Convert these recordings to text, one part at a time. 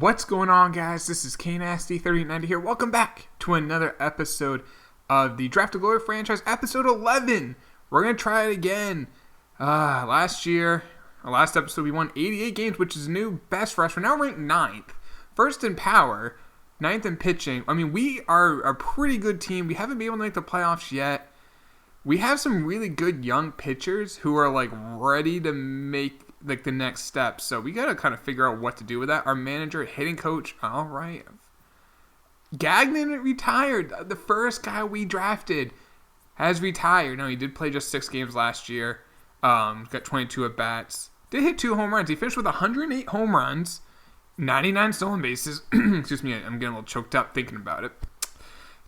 What's going on, guys? This is KNasty3090 here. Welcome back to another episode of the Draft to Glory franchise, episode 11. We're going to try it again. Last episode, we won 88 games, which is a new best for us. We're now ranked 9th. First in power, 9th in pitching. I mean, we are a pretty good team. We haven't been able to make the playoffs yet. We have some really good young pitchers who are, ready to make the next step. So we got to kind of figure out what to do with that. Our manager, hitting coach, all right. Gagnon retired. The first guy we drafted has retired. No, he did play just 6 games last year. Got 22 at-bats. Did hit 2 home runs. He finished with 108 home runs, 99 stolen bases. Excuse me, I'm getting a little choked up thinking about it.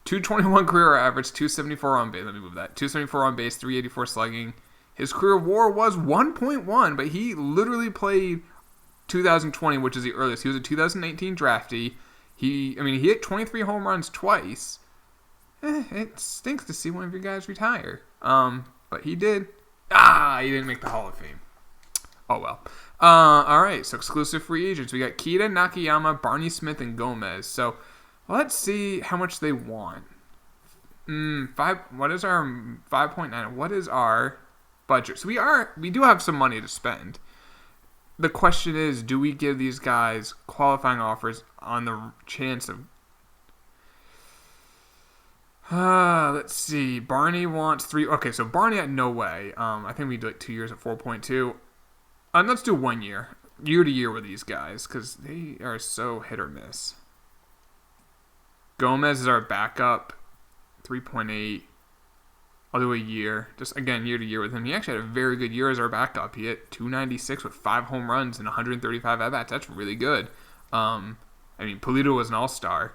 221 career average, 274 on base. Let me move that. 274 on base, 384 slugging. His career WAR was 1.1, but he literally played 2020, which is the earliest. He was a 2019 draftee. He hit 23 home runs twice. It stinks to see one of your guys retire. But he did. He didn't make the Hall of Fame. Oh, well. All right, so exclusive free agents. We got Kita, Nakayama, Barney Smith, and Gomez. So let's see how much they want. What is our 5.9? What is our budget? So we do have some money to spend. The question is, do we give these guys qualifying offers on the chance of... let's see. Barney wants 3... Okay, so Barney at no way. I think we do 2 years at 4.2. Let's do 1 year. Year to year with these guys, because they are so hit or miss. Gomez is our backup. 3.8. I'll do a year. Just, again, year to year with him. He actually had a very good year as our backup. He hit 296 with 5 home runs and 135 at-bats. That's really good. Pulido was an all-star.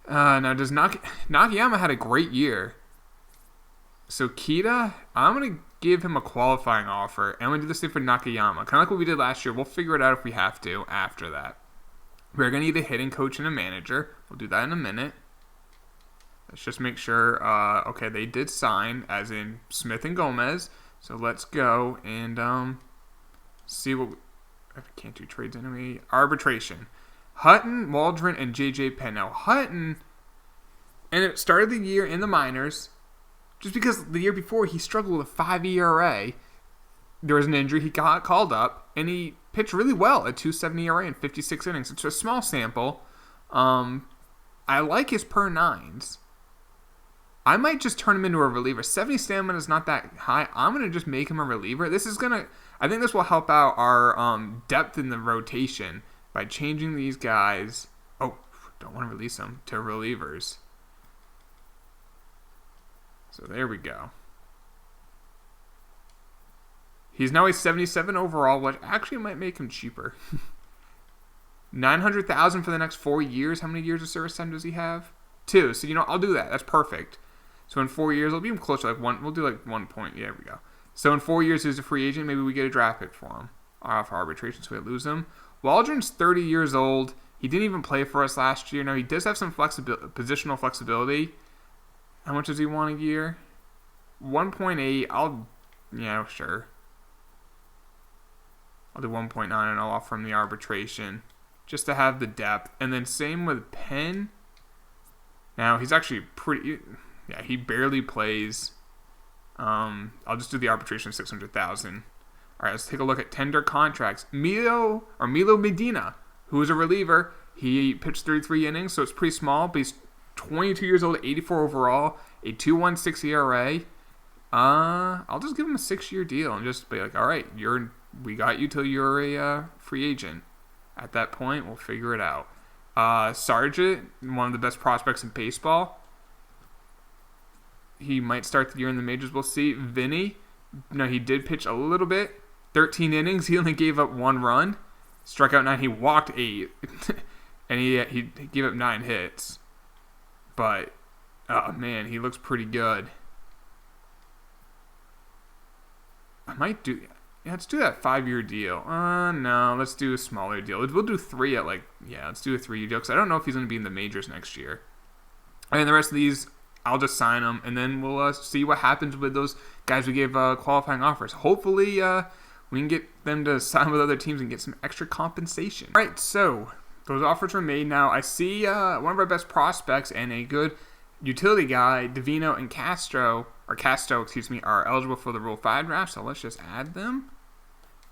Now, does Nakayama had a great year. So, Kita, I'm going to give him a qualifying offer. And I'm going to do the same for Nakayama. Kind of like what we did last year. We'll figure it out if we have to after that. We're going to need a hitting coach and a manager. We'll do that in a minute. Let's just make sure, okay, they did sign, as in Smith and Gomez. So let's go and see what... I can't do trades anyway. Arbitration. Hutton, Waldron, and J.J. Penn. Now, Hutton, and it started the year in the minors, just because the year before he struggled with a 5 ERA. There was an injury. He got called up, and he pitched really well at 2.70 ERA in 56 innings. It's a small sample. I like his per nines. I might just turn him into a reliever. 70 stamina is not that high. I'm going to just make him a reliever. I think this will help out our depth in the rotation by changing these guys. Oh, don't want to release them to relievers. So there we go. He's now a 77 overall, which actually might make him cheaper. $900,000 for the next 4 years. How many years of service time does he have? 2. So, I'll do that. That's perfect. So in 4 years, it'll be close to 1. We'll do 1 point. Yeah, there we go. So in 4 years, he's a free agent. Maybe we get a draft pick for him. Off arbitration, so we lose him. Waldron's 30 years old. He didn't even play for us last year. Now, he does have some positional flexibility. How much does he want a year? 1.8. Yeah, sure. I'll do 1.9 and I'll offer him the arbitration just to have the depth. And then same with Penn. Now, he's actually pretty... Yeah, he barely plays. I'll just do the arbitration of $600,000. All right, let's take a look at tender contracts. Milo Medina, who is a reliever, he pitched 33 innings, so it's pretty small, but he's 22 years old, 84 overall, a 2.16 ERA. I'll just give him a 6-year deal and just be like, all right, we got you till you're a free agent. At that point, we'll figure it out. Sargent, one of the best prospects in baseball. He might start the year in the majors. We'll see. Vinny, he did pitch a little bit. 13 innings. He only gave up 1 run. Struck out 9. He walked 8. And he gave up 9 hits. But, oh man, he looks pretty good. I might do... Yeah, let's do that 5-year deal. No, let's do a smaller deal. We'll do 3 at let's do a 3-year deal because I don't know if he's going to be in the majors next year. And the rest of these, I'll just sign them, and then we'll see what happens with those guys we gave qualifying offers. Hopefully, we can get them to sign with other teams and get some extra compensation. All right, so those offers were made. Now, I see one of our best prospects and a good utility guy, Divino and Castro, are eligible for the Rule 5 draft, so let's just add them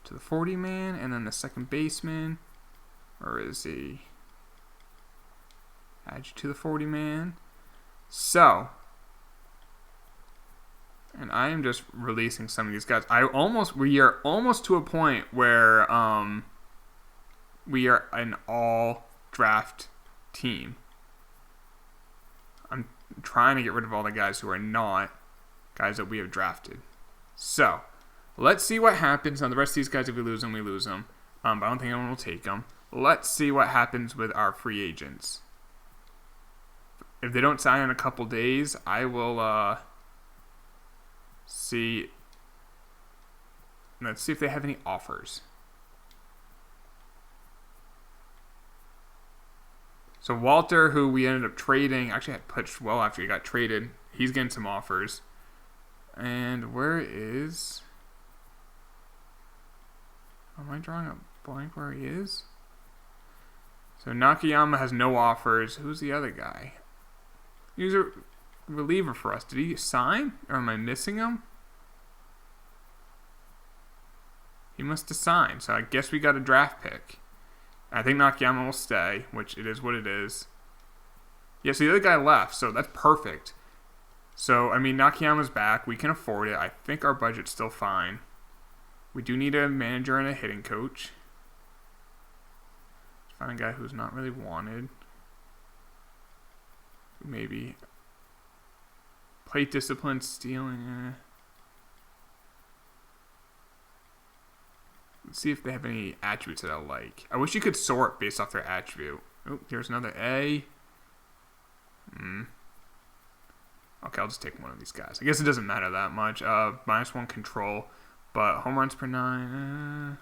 to the 40-man, and then the second baseman, where is he? Add you to the 40-man. So, and I am just releasing some of these guys. We are almost to a point where we are an all-draft team. I'm trying to get rid of all the guys who are not guys that we have drafted. So, let's see what happens. Now, the rest of these guys, if we lose them, we lose them. But I don't think anyone will take them. Let's see what happens with our free agents. If they don't sign in a couple days, I will see. Let's see if they have any offers. So Walter, who we ended up trading, actually had pitched well after he got traded. He's getting some offers. And where is... Am I drawing a blank where he is? So Nakayama has no offers. Who's the other guy? He was a reliever for us. Did he sign? Or am I missing him? He must have signed. So I guess we got a draft pick. I think Nakayama will stay, which it is what it is. Yeah, so the other guy left, so that's perfect. So, I mean, Nakayama's back. We can afford it. I think our budget's still fine. We do need a manager and a hitting coach. Find a guy who's not really wanted. Maybe. Plate discipline, stealing. Let's see if they have any attributes that I like. I wish you could sort based off their attribute. Oh, here's another A. Okay, I'll just take one of these guys. I guess it doesn't matter that much. -1 control, but home runs per 9.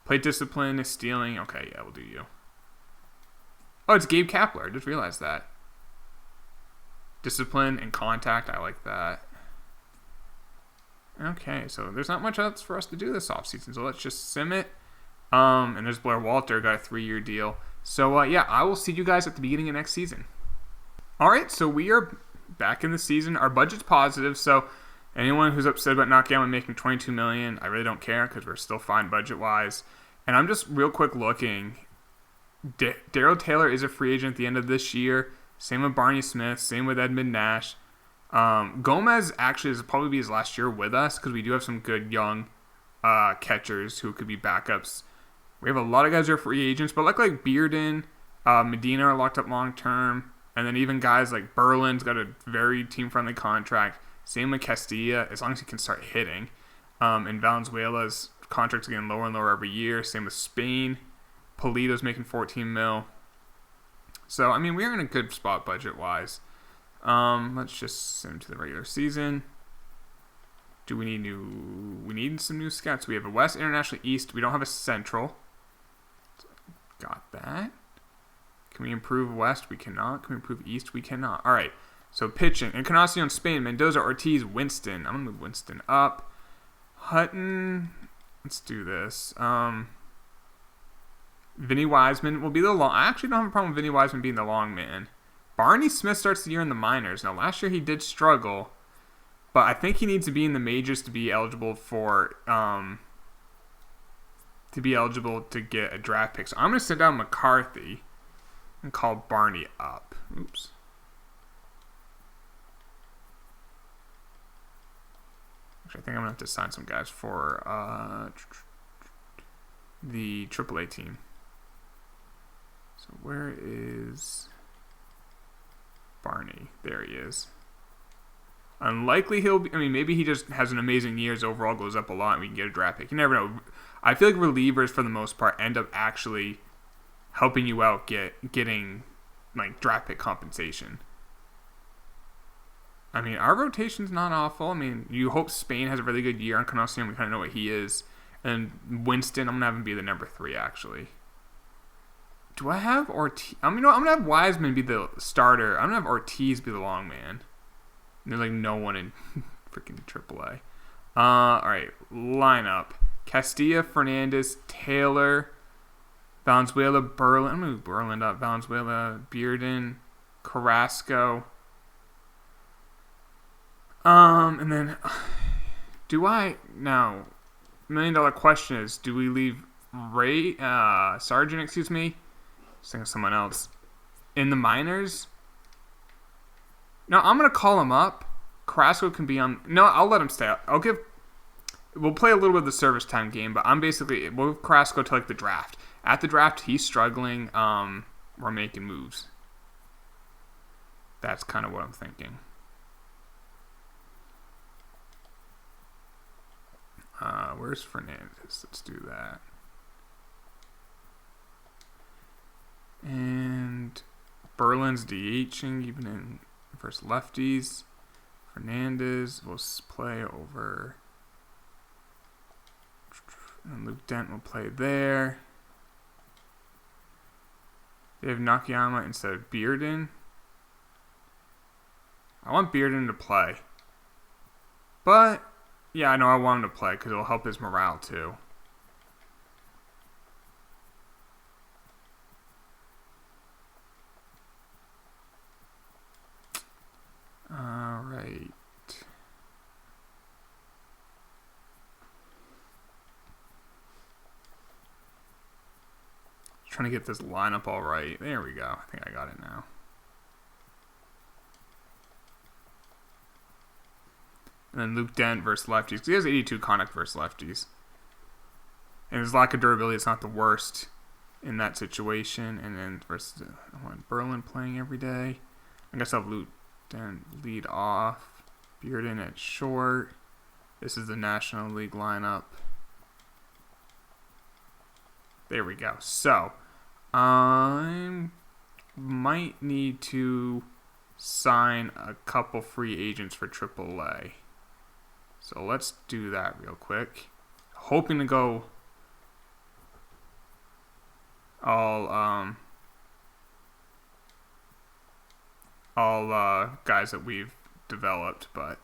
Plate discipline is stealing. Okay, yeah, we'll do you. Oh, it's Gabe Kapler. I just realized that. Discipline and contact. I like that. Okay, so there's not much else for us to do this offseason, so let's just sim it. And there's Blair Walter, got a 3-year deal. So, yeah, I will see you guys at the beginning of next season. All right, so we are back in the season. Our budget's positive, so anyone who's upset about Nakayama making $22 million, I really don't care because we're still fine budget-wise. And I'm just real quick looking. Darryl Taylor is a free agent at the end of this year. Same with Barney Smith. Same with Edmund Nash. Gomez actually is probably be his last year with us because we do have some good young catchers who could be backups. We have a lot of guys who are free agents, but like Bearden, Medina are locked up long term, and then even guys like Berlin's got a very team-friendly contract. Same with Castilla, as long as he can start hitting. And Valenzuela's contract's getting lower and lower every year. Same with Spain. Polito's making $14 million. So, I mean, we're in a good spot budget-wise. Let's just send to the regular season. Do we need we need some new scouts. We have a West, International, East. We don't have a Central. Got that. Can we improve West? We cannot. Can we improve East? We cannot. All right. So pitching. Encarnacion, Spain. Mendoza, Ortiz, Winston. I'm going to move Winston up. Hutton. Let's do this. Vinny Wiseman will be the long. I actually don't have a problem with Vinny Wiseman being the long man. Barney Smith starts the year in the minors. Now, last year he did struggle, but I think he needs to be in the majors to be eligible for to get a draft pick. So I'm going to sit down McCarthy and call Barney up. Oops. Actually, I think I'm going to have to sign some guys for the AAA team. So where is Barney? There he is. Unlikely he'll be... I mean, maybe he just has an amazing year. His overall goes up a lot and we can get a draft pick. You never know. I feel like relievers, for the most part, end up actually helping you out getting like draft pick compensation. I mean, our rotation's not awful. I mean, you hope Spain has a really good year. On Encarnacion, we kind of know what he is. And Winston, I'm going to have him be the number 3, actually. Do I have Ortiz? I'm going to have Wiseman be the starter. I'm going to have Ortiz be the long man. And there's like no one in freaking AAA. All right, lineup. Castilla, Fernandez, Taylor, Valenzuela, Berlin. I'm going to move Berlin up. Valenzuela, Bearden, Carrasco. And then, now, $1 million question is, do we leave Sargent, excuse me? Just think of someone else. In the minors? No, I'm going to call him up. Carrasco can be on. No, I'll let him stay. We'll play a little bit of the service time game, but we'll have Carrasco to the draft. At the draft, he's struggling. We're making moves. That's kind of what I'm thinking. Where's Fernandez? Let's do that. And Berlin's DHing, even in versus lefties. Fernandez will play over. And Luke Dent will play there. They have Nakayama instead of Bearden. I want Bearden to play. But, yeah, I know I want him to play because it'll help his morale too. All right. Trying to get this lineup all right. There we go. I think I got it now. And then Luke Dent versus lefties. He has 82 contact versus lefties. And his lack of durability is not the worst in that situation. And then versus I want Berlin playing every day. I guess I'll have Luke Dent lead off. Bearden at short. This is the National League lineup. There we go. So, I might need to sign a couple free agents for AAA. So let's do that real quick. Hoping to go all guys that we've developed, but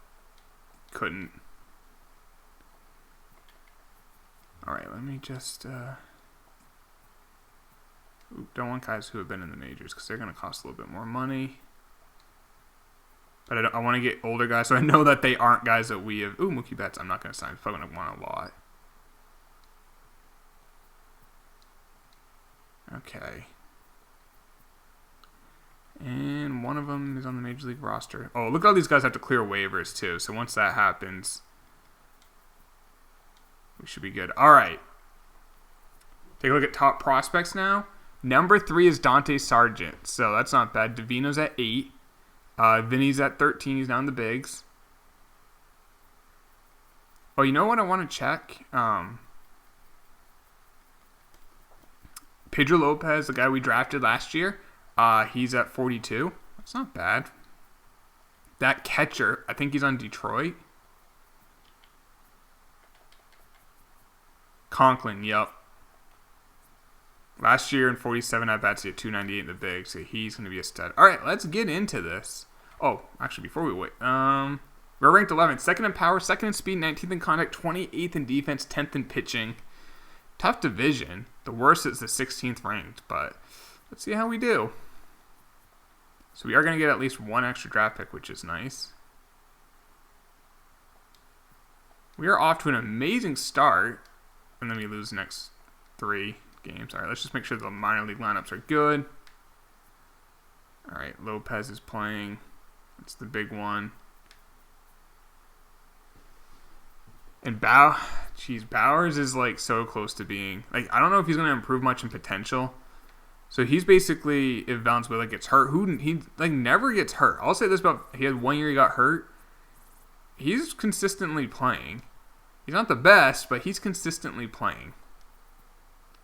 couldn't. All right, let me just. Don't want guys who have been in the majors because they're going to cost a little bit more money. But I want to get older guys so I know that they aren't guys that we have. Ooh, Mookie Betts, I'm not going to sign. I'm probably going to want a lot. Okay. And one of them is on the Major League roster. Oh, look at all these guys have to clear waivers too. So once that happens, we should be good. All right. Take a look at top prospects now. Number 3 is Dante Sargent, so that's not bad. Davino's at 8. Vinny's at 13. He's down in the bigs. Oh, you know what I want to check? Pedro Lopez, the guy we drafted last year, he's at 42. That's not bad. That catcher, I think he's on Detroit. Conklin, yep. Last year in 47 at-bats, he had 298 in the big, so he's going to be a stud. All right, let's get into this. Oh, actually, before we wait, we're ranked 11th. Second in power, second in speed, 19th in contact, 28th in defense, 10th in pitching. Tough division. The worst is the 16th ranked, but let's see how we do. So we are going to get at least one extra draft pick, which is nice. We are off to an amazing start, and then we lose the next 3 games. All right, let's just make sure the minor league lineups are good. All right, Lopez is playing. That's the big one. And Bowers is so close to being I don't know if he's going to improve much in potential. So he's basically, if Valenzuela gets hurt, he never gets hurt. I'll say this about, he had 1 year he got hurt. He's consistently playing. He's not the best, but he's consistently playing.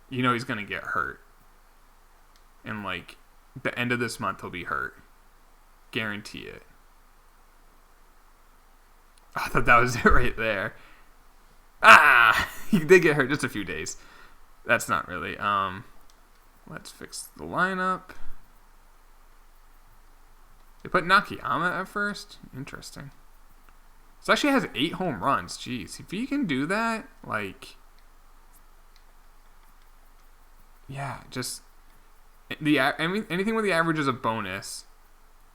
You know he's going to get hurt. And, the end of this month, he'll be hurt. Guarantee it. I thought that was it right there. He did get hurt just a few days. That's not really. Let's fix the lineup. They put Nakayama at first? Interesting. So actually has 8 home runs. Jeez. If he can do that, yeah, just anything with the average is a bonus.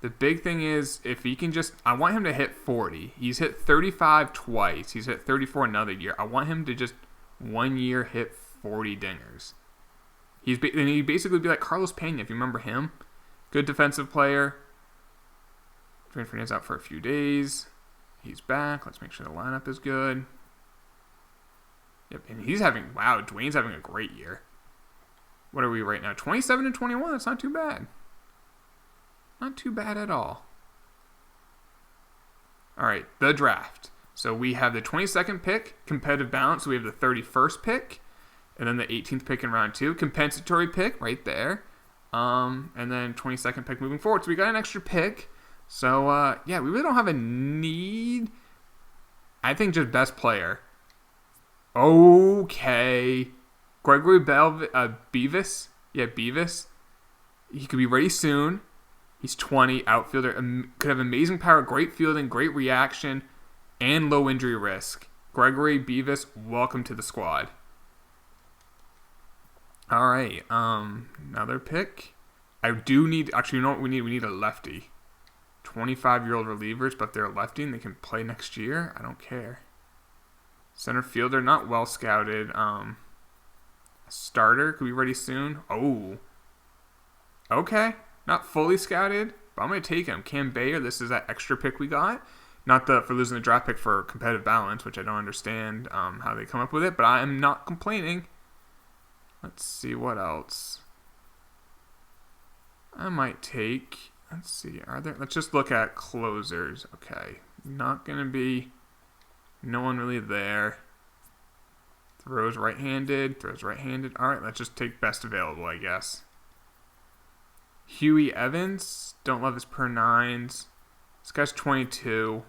The big thing is if he can I want him to hit 40. He's hit 35 twice. He's hit 34 another year. I want him to just 1 year hit 40 dingers. And he'd basically be like Carlos Pena, if you remember him. Good defensive player. Dwayne Fernandez out for a few days. He's back. Let's make sure the lineup is good. Yep, and Dwayne's having a great year. What are we right now? 27 and 21. That's not too bad. Not too bad at all. All right, the draft. So we have the 22nd pick, competitive balance. So we have the 31st pick, and then the 18th pick in round 2, compensatory pick right there, and then 22nd pick moving forward. So we got an extra pick. So we really don't have a need. I think just best player. Okay, Gregory Beavis. Yeah, Beavis. He could be ready soon. He's 20, outfielder, could have amazing power, great fielding, great reaction, and low injury risk. Gregory Beavis, welcome to the squad. All right, another pick. You know what we need? We need a lefty. 25-year-old relievers, but they're a lefty and they can play next year. I don't care. Center fielder, not well scouted. Starter, could be ready soon. Oh, okay. Not fully scouted, but I'm going to take him. Cam Bayer, this is that extra pick we got. Not for losing the draft pick for competitive balance, which I don't understand how they come up with it, but I am not complaining. Let's see what else. I might take, let's see, let's just look at closers. Okay, not going to be, no one really there. Throws right-handed. All right, let's just take best available, I guess. Huey Evans, don't love his per nines. This guy's 22.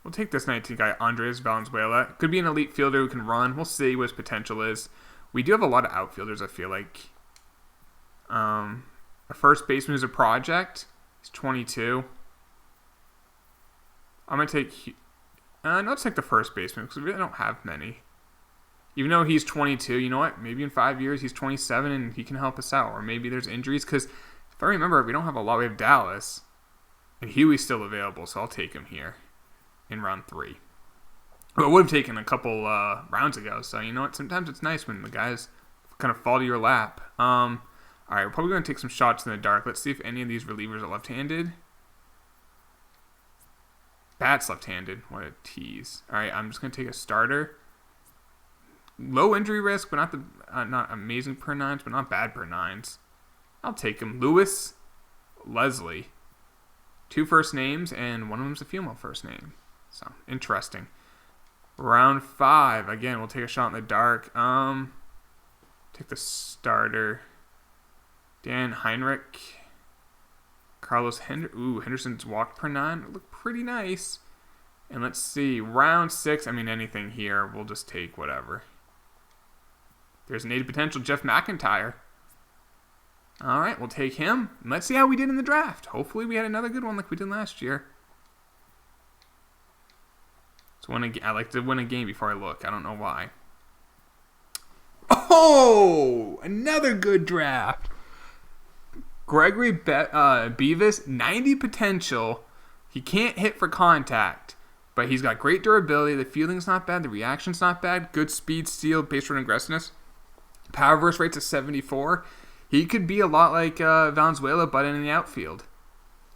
We'll take this 19 guy, Andres Valenzuela. Could be an elite fielder who can run. We'll see what his potential is. We do have a lot of outfielders, I feel like. A first baseman is a project. He's 22. I'm going to take... let's take the first baseman because we really don't have many. Even though he's 22, you know what? Maybe in 5 years he's 27 and he can help us out. Or maybe there's injuries because... If I remember, we don't have a lot. We have Dallas, and Huey's still available, so I'll take him here in round 3. Well, I would have taken a couple rounds ago, so you know what? Sometimes it's nice when the guys kind of fall to your lap. All right, we're probably going to take some shots in the dark. Let's see if any of these relievers are left-handed. Bat's left-handed. What a tease. All right, I'm just going to take a starter. Low injury risk, but not amazing per nines, but not bad per nines. I'll take him. Lewis Leslie. 2 first names, and one of them's a female first name. So, interesting. Round 5. Again, we'll take a shot in the dark. Take the starter. Dan Heinrich. Carlos Henderson's walk per 9. Look pretty nice. And let's see. Round 6. Anything here. We'll just take whatever. There's native potential. Jeff McIntyre. All right, we'll take him. Let's see how we did in the draft. Hopefully we had another good one like we did last year. I like to win a game before I look. I don't know why. Oh, another good draft. Gregory Beavis, 90 potential. He can't hit for contact, but he's got great durability. The fielding's not bad. The reaction's not bad. Good speed, steal, base run aggressiveness. Power versus rate's a 74. He could be a lot like Valenzuela, but in the outfield.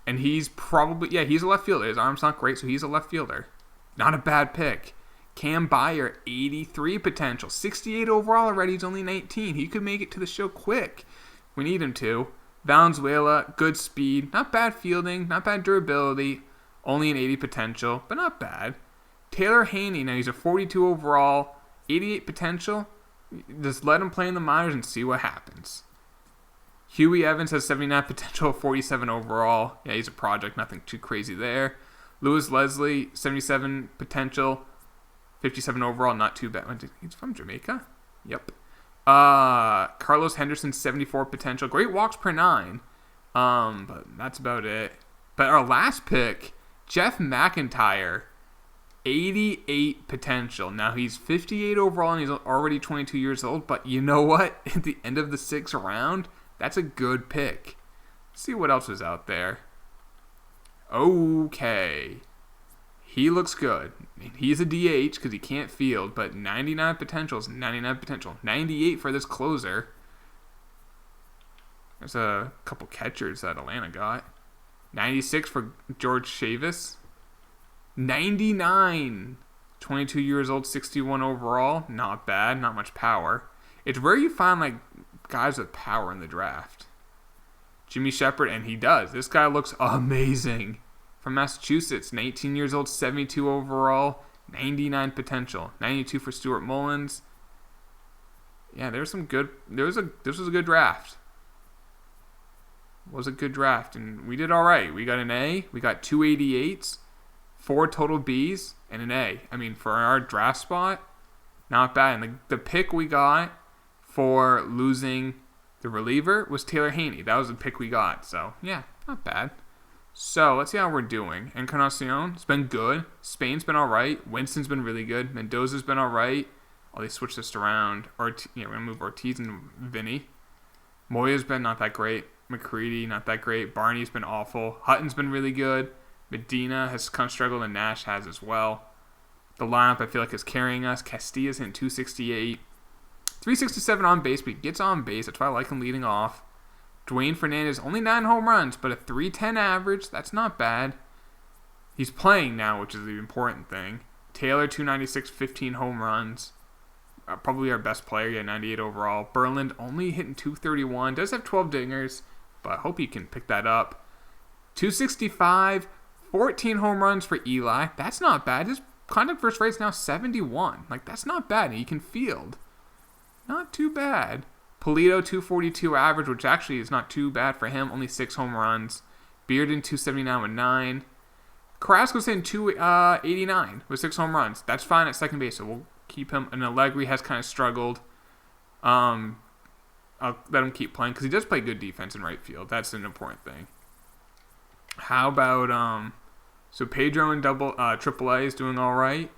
And he's probably, he's a left fielder. His arm's not great, so he's a left fielder. Not a bad pick. Cam Bayer, 83 potential. 68 overall already. He's only 19. He could make it to the show quick. We need him to. Valenzuela, good speed. Not bad fielding. Not bad durability. Only an 80 potential, but not bad. Taylor Haney, now he's a 42 overall. 88 potential. Just let him play in the minors and see what happens. Huey Evans has 79 potential, 47 overall. Yeah, he's a project, nothing too crazy there. Lewis Leslie, 77 potential, 57 overall, not too bad. He's from Jamaica? Yep. Carlos Henderson, 74 potential. Great walks per 9. But that's about it. But our last pick, Jeff McIntyre, 88 potential. Now he's 58 overall and he's already 22 years old, but you know what? At the end of the 6th round, that's a good pick. Let's see what else is out there. Okay. He looks good. He's a DH because he can't field, but 99 potential is 99 potential. 98 for this closer. There's a couple catchers that Atlanta got. 96 for George Chavis. 99. 22 years old, 61 overall. Not bad. Not much power. It's rare you find like guys with power in the draft. Jimmy Shepard, and he does. This guy looks amazing. From Massachusetts, 19 years old, 72 overall, 99 potential. 92 for Stuart Mullins. Yeah, there's some good. This was a good draft. Was a good draft, and we did all right. We got an A. We got 2 88s, 4 total Bs, and an A. I mean, for our draft spot, not bad. And the pick we got for losing the reliever was Taylor Haney. That was the pick we got. So, yeah, not bad. So, let's see how we're doing. Encarnacion has been good. Spain's been all right. Winston's been really good. Mendoza's been all right. Oh, they switched this around. We're going to move Ortiz and Vinny. Moya's been not that great. McCready, not that great. Barney's been awful. Hutton's been really good. Medina has kind of struggled, and Nash has as well. The lineup, I feel like, is carrying us. Castilla's hitting 268. 367 on base, but he gets on base. That's why I like him leading off. Dwayne Fernandez, only 9 home runs, but a 310 average. That's not bad. He's playing now, which is the important thing. Taylor, 296, 15 home runs. Probably our best player, yeah, 98 overall. Berland only hitting 231. Does have 12 dingers, but I hope he can pick that up. 265, 14 home runs for Eli. That's not bad. His contact first rate's now 71. Like, that's not bad. He can field. Not too bad. Polito, 242 average, which actually is not too bad for him. Only 6 home runs. Bearden, 279 with 9. Carrasco's hitting 289 with 6 home runs. That's fine at second base, so we'll keep him. And Allegri has kind of struggled. I'll let him keep playing because he does play good defense in right field. That's an important thing. How about so Pedro in AAA is doing all right,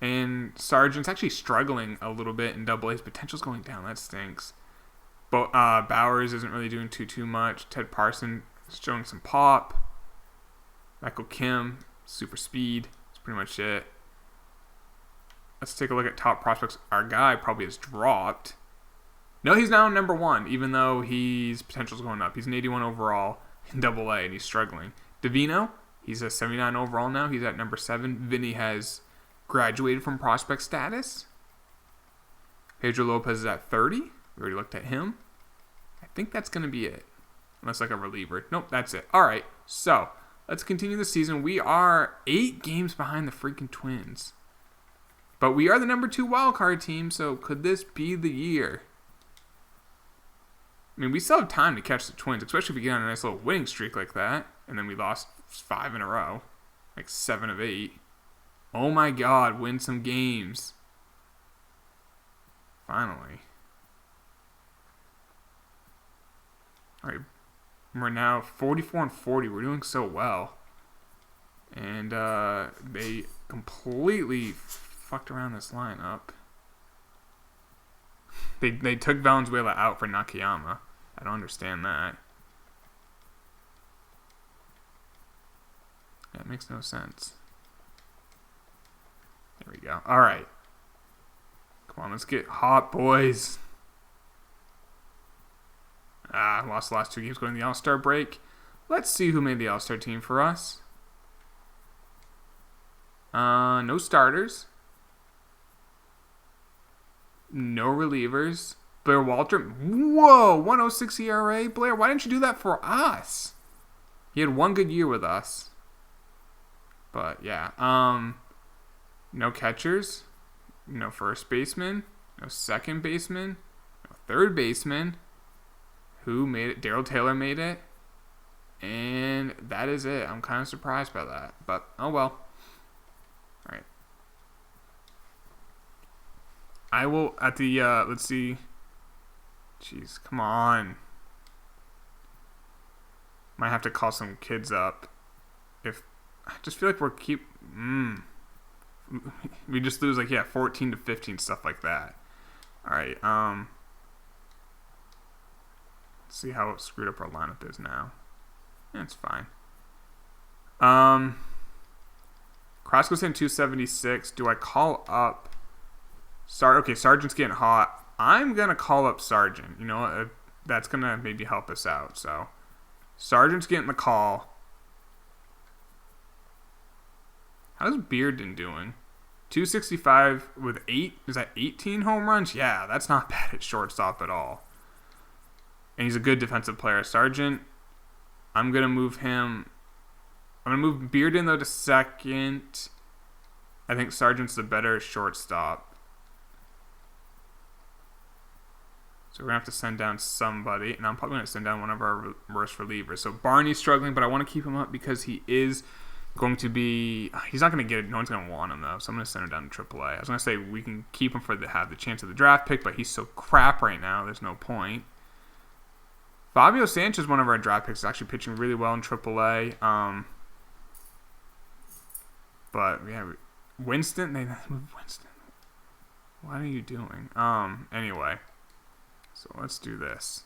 and Sargent's actually struggling a little bit in AA. His potential's going down. That stinks. But Bowers isn't really doing too much. Ted Parson is showing some pop. Michael Kim, super speed. That's pretty much it. Let's take a look at top prospects. Our guy probably has dropped. No, he's now number 1, even though his potential's going up. He's an 81 overall in AA, and he's struggling. Davino, he's a 79 overall now. He's at number 7. Vinny has graduated from prospect status. Pedro Lopez is at 30. We already looked at him. I think that's going to be it. Unless like a reliever. Nope, that's it. All right, so let's continue the season. We are 8 games behind the freaking Twins. But we are the number 2 wildcard team, so could this be the year? I mean, we still have time to catch the Twins, especially if we get on a nice little winning streak like that. And then we lost 5 in a row. Like 7 of 8. Oh my god, win some games. Finally. Alright, we're now 44 and 40. We're doing so well. And they completely fucked around this lineup. They took Valenzuela out for Nakayama. I don't understand that. That makes no sense. There we go. All right. Come on, let's get hot, boys. Lost the last 2 games going to the All-Star break. Let's see who made the All-Star team for us. No starters. No relievers. Blair Walter. Whoa, 106 ERA. Blair, why didn't you do that for us? He had 1 good year with us. But, yeah. No catchers. No first baseman. No second baseman. No third baseman. Who made it? Daryl Taylor made it. And that is it. I'm kind of surprised by that. But, oh well. All right. I will, at the, let's see. Jeez, come on. Might have to call some kids up if I just feel like we just lose 14 to 15, stuff like that. All right. Let's see how screwed up our lineup is now. Yeah, it's fine. Carrasco's hitting 276. Do I call up Okay, Sargent's getting hot. I'm gonna call up Sargent. You know what? That's gonna maybe help us out. So Sargent's getting the call. How's Bearden doing? 265 with 18 home runs? Yeah, that's not bad at shortstop at all. And he's a good defensive player. Sargent, I'm going to move him. I'm going to move Bearden, though, to second. I think Sargent's the better shortstop. So we're going to have to send down somebody. And I'm probably going to send down one of our worst relievers. So Barney's struggling, but I want to keep him up because he is going to be... He's not going to get it. No one's going to want him, though. So I'm going to send him down to AAA. I was going to say we can keep him have the chance of the draft pick, but he's so crap right now. There's no point. Fabio Sanchez, one of our draft picks, is actually pitching really well in AAA. But yeah, Winston, they moved Winston. What are you doing? Anyway, so let's do this.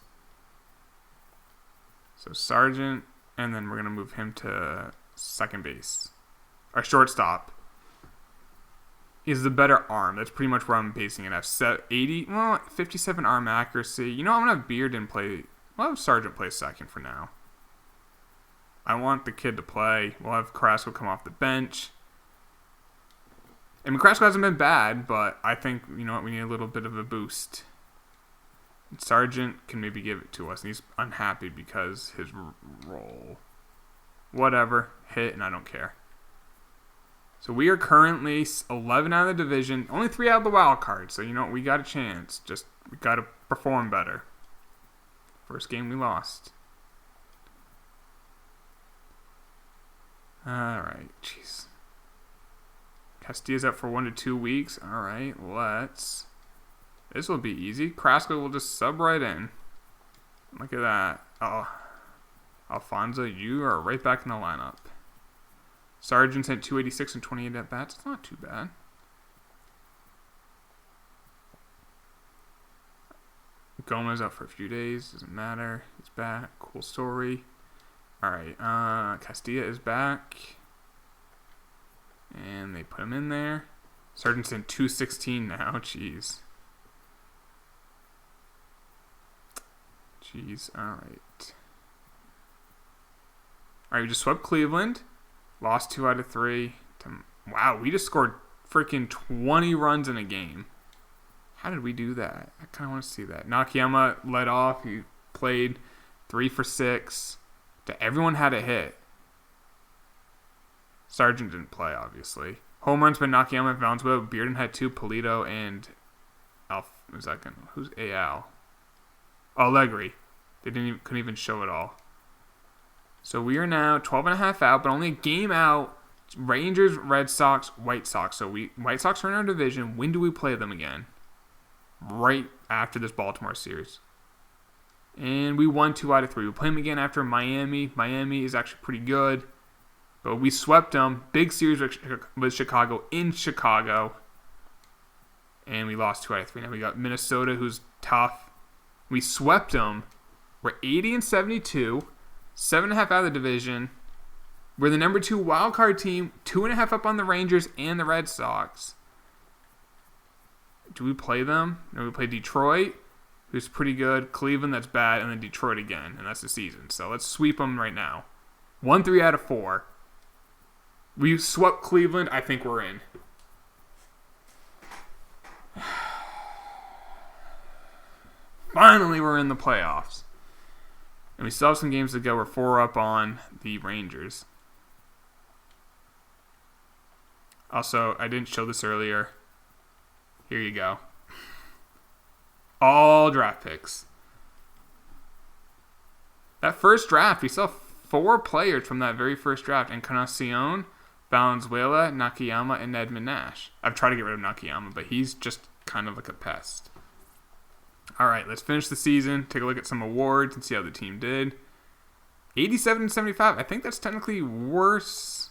So Sargent, and then we're gonna move him to second base, or shortstop. Is the better arm. That's pretty much where I'm basing it. I have 57 arm accuracy. You know, I'm gonna have Bearden play. We'll have Sargent play second for now. I want the kid to play. We'll have Carrasco come off the bench. I mean, Carrasco hasn't been bad, but I think, you know what, we need a little bit of a boost. And Sargent can maybe give it to us, and he's unhappy because his role. Whatever. Hit, and I don't care. So we are currently 11 out of the division. Only 3 out of the wild card, so you know what, we got a chance. Just, we got to perform better. First game we lost. Alright, jeez. Castilla's out for 1 to 2 weeks. Alright, this will be easy. Carrasco will just sub right in. Look at that. Oh, Alfonso, you are right back in the lineup. Sargent's at 286 and 28 at bats. It's not too bad. Gomez out for a few days. Doesn't matter. He's back. Cool story. Alright. Castilla is back. And they put him in there. Sargent's in 216 now. Jeez. Alright. Alright, we just swept Cleveland. Lost 2 out of 3. Wow, we just scored freaking 20 runs in a game. How did we do that? I kind of want to see that. Nakayama led off. He played 3 for 6. Everyone had a hit. Sargent didn't play, obviously. Home runs by Nakayama and Valenzuela. Bearden had 2. Polito and who's AL? Allegri. They couldn't even show it all. So we are now 12.5 out, but only a game out. Rangers, Red Sox, White Sox. So White Sox are in our division. When do we play them again? Right after this Baltimore series. And we won 2 out of 3. We play them again after Miami. Miami is actually pretty good. But we swept them. Big series with Chicago in Chicago. And we lost 2 out of 3. Now we got Minnesota, who's tough. We swept them. We're 80 and 72. 7.5 out of the division. We're the number 2 wild card team. 2.5 up on the Rangers and the Red Sox. Do we play them? No, we play Detroit, who's pretty good. Cleveland, that's bad. And then Detroit again. And that's the season. So let's sweep them right now. 1-3 out of 4. We swept Cleveland. I think we're in. Finally, we're in the playoffs. And we still have some games to go. We're 4 up on the Rangers. Also, I didn't show this earlier. Here you go. All draft picks. That first draft, we saw 4 players from that very first draft. Encarnacion, Valenzuela, Nakayama, and Edmund Nash. I've tried to get rid of Nakayama, but he's just kind of like a pest. All right, let's finish the season. Take a look at some awards and see how the team did. 87 and 75. I think that's technically worse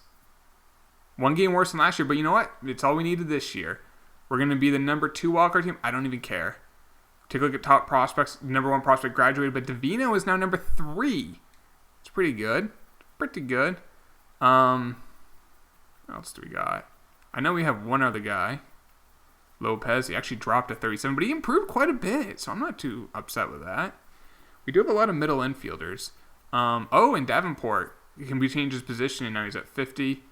One game worse than last year, but you know what? It's all we needed this year. We're going to be the number 2 wildcard team. I don't even care. Take a look at top prospects. Number 1 prospect graduated, but Divino is now number 3. It's pretty good. Pretty good. What else do we got? I know we have one other guy. Lopez. He actually dropped to 37, but he improved quite a bit, so I'm not too upset with that. We do have a lot of middle infielders. And Davenport. He can be changed his position, and now he's at 50.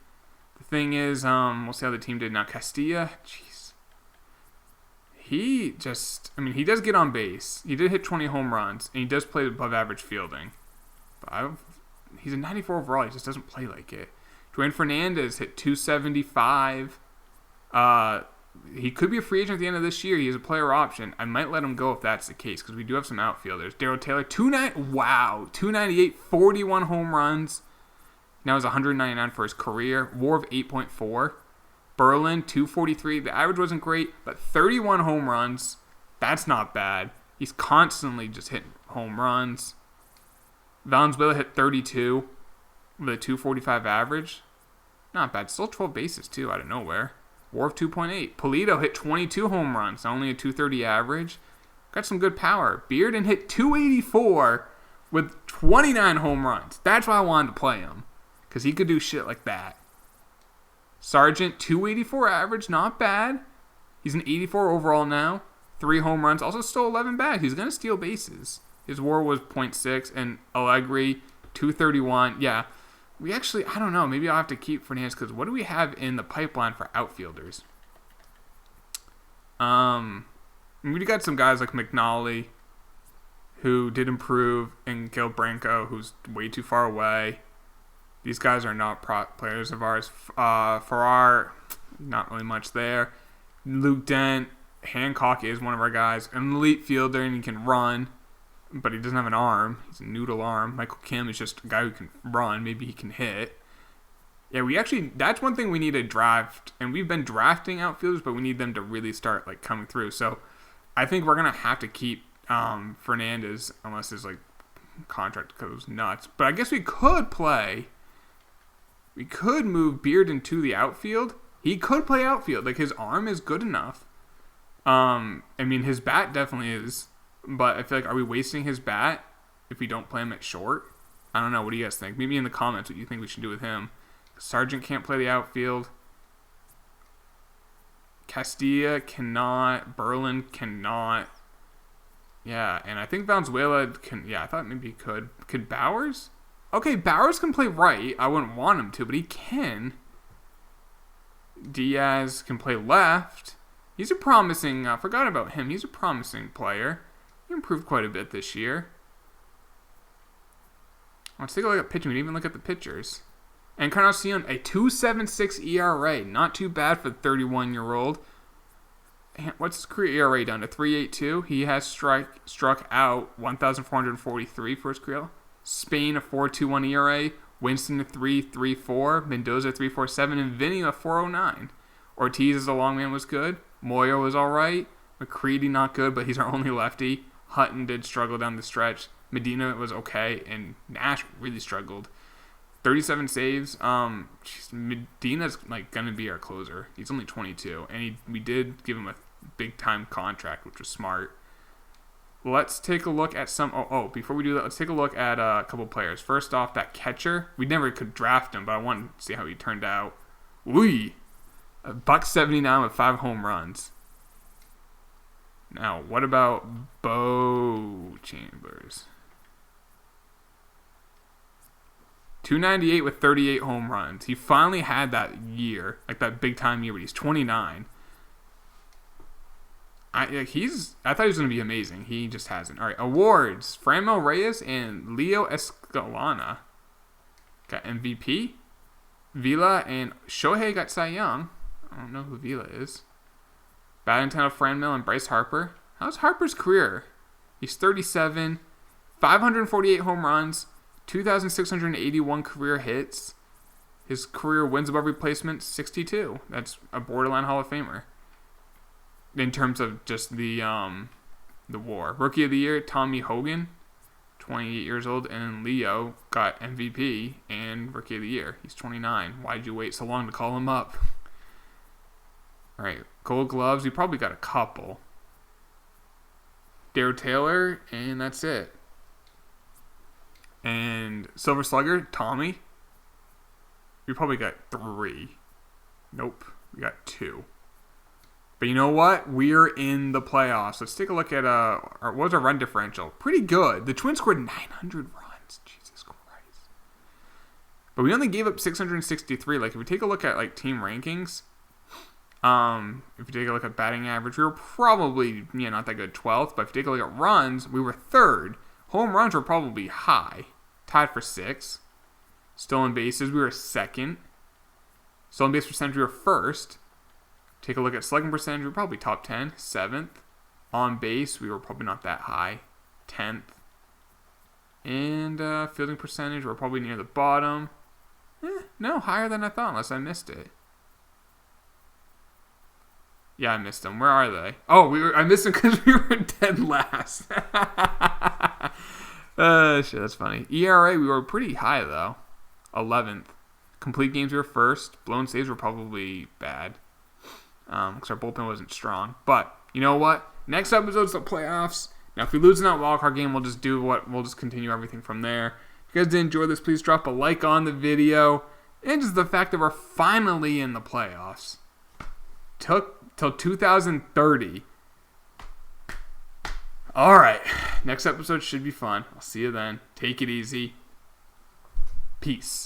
The thing is, we'll see how the team did now. Castilla, jeez. He does get on base. He did hit 20 home runs, and he does play above average fielding. But he's a 94 overall. He just doesn't play like it. Dwayne Fernandez hit 275. He could be a free agent at the end of this year. He is a player option. I might let him go if that's the case because we do have some outfielders. Darryl Taylor, 298, 41 home runs. Now he's 199 for his career. WAR of 8.4. Berlin, 243. The average wasn't great, but 31 home runs. That's not bad. He's constantly just hitting home runs. Valenzuela hit 32 with a 245 average. Not bad. Still 12 bases, too, out of nowhere. WAR of 2.8. Polito hit 22 home runs, only a 230 average. Got some good power. Bearden hit 284 with 29 home runs. That's why I wanted to play him, because he could do shit like that. Sargent, 284 average, not bad. He's an 84 overall now. 3 home runs, also still 11 bags. He's going to steal bases. His WAR was 0.6, and Allegri, 231. Yeah, we actually, I don't know, maybe I'll have to keep Fernandez, because what do we have in the pipeline for outfielders? We got some guys like McNally, who did improve, and Gil Branco, who's way too far away. These guys are not players of ours. Farrar, not really much there. Luke Dent, Hancock is one of our guys. An elite fielder, and he can run, but he doesn't have an arm. He's a noodle arm. Michael Kim is just a guy who can run. Maybe he can hit. Yeah, that's one thing we need to draft, and we've been drafting outfielders, but we need them to really start coming through. So I think we're going to have to keep Fernandez, unless his contract goes nuts. But I guess we could move Bearden to the outfield. He could play outfield. His arm is good enough. His bat definitely is. But I feel are we wasting his bat if we don't play him at short? I don't know. What do you guys think? Maybe in the comments what you think we should do with him. Sargent can't play the outfield. Castilla cannot. Berlin cannot. Yeah, and I think Valenzuela can. Yeah, I thought maybe he could. Could Bowers? Okay, Bowers can play right. I wouldn't want him to, but he can. Diaz can play left. He's a promising... I forgot about him. He's a promising player. He improved quite a bit this year. Let's take a look at pitching. We didn't even look at the pitchers. Encarnacion, a 2.76 ERA. Not too bad for the 31-year-old. What's his career ERA down to? 3.82. He has struck out 1,443 for his career. Spain, a 4.21 ERA. Winston, a 3.34. Mendoza, 3.47. And Vinny, a 4.09. Ortiz as a long man was good. Moyo was all right. McCready, not good, but he's our only lefty. Hutton did struggle down the stretch. Medina was okay, and Nash really struggled. 37 saves. Medina's gonna be our closer. He's only 22, and we did give him a big time contract, which was smart. Let's take a look at some. Before we do that, let's take a look at a couple players. First off, that catcher. We never could draft him, but I wanted to see how he turned out. Wee, $179 with 5 home runs. Now, what about Bo Chambers? 298 with 38 home runs. He finally had that year, that big time year, but he's 29. I thought he was going to be amazing. He just hasn't. All right, awards. Franmil Reyes and Leo Escalona got MVP. Vila and Shohei got Cy Young. I don't know who Vila is. Batting title Franmil and Bryce Harper. How's Harper's career? He's 37, 548 home runs, 2,681 career hits. His career wins above replacement, 62. That's a borderline Hall of Famer. In terms of just the WAR. Rookie of the Year, Tommy Hogan, 28 years old, and Leo got MVP and Rookie of the Year. He's 29. Why'd you wait so long to call him up? All right, Gold Gloves, we probably got a couple. Darryl Taylor, and that's it. And Silver Slugger, Tommy. We probably got 3. Nope, we got 2. But you know what? We're in the playoffs. Let's take a look at what was our run differential? Pretty good. The Twins scored 900 runs. Jesus Christ. But we only gave up 663. Like, if we take a look at, like, team rankings, if you take a look at batting average, we were probably, not that good, 12th. But if you take a look at runs, we were 3rd. Home runs were probably high. Tied for 6th. Stolen bases, we were 2nd. Stolen base percentage, we were 1st. Take a look at slugging percentage, we were probably top 10, 7th. On base, we were probably not that high, 10th. And fielding percentage, we're probably near the bottom. No, higher than I thought, unless I missed it. Yeah, I missed them. Where are they? Oh, I missed them because we were dead last. Shit, that's funny. ERA, we were pretty high, though. 11th. Complete games, we were 1st. Blown saves were probably bad. Because our bullpen wasn't strong. But, you know what? Next episode's the playoffs. Now, if we lose in that wildcard game, we'll just continue everything from there. If you guys did enjoy this, please drop a like on the video. And just the fact that we're finally in the playoffs. Took till 2030. Alright. Next episode should be fun. I'll see you then. Take it easy. Peace.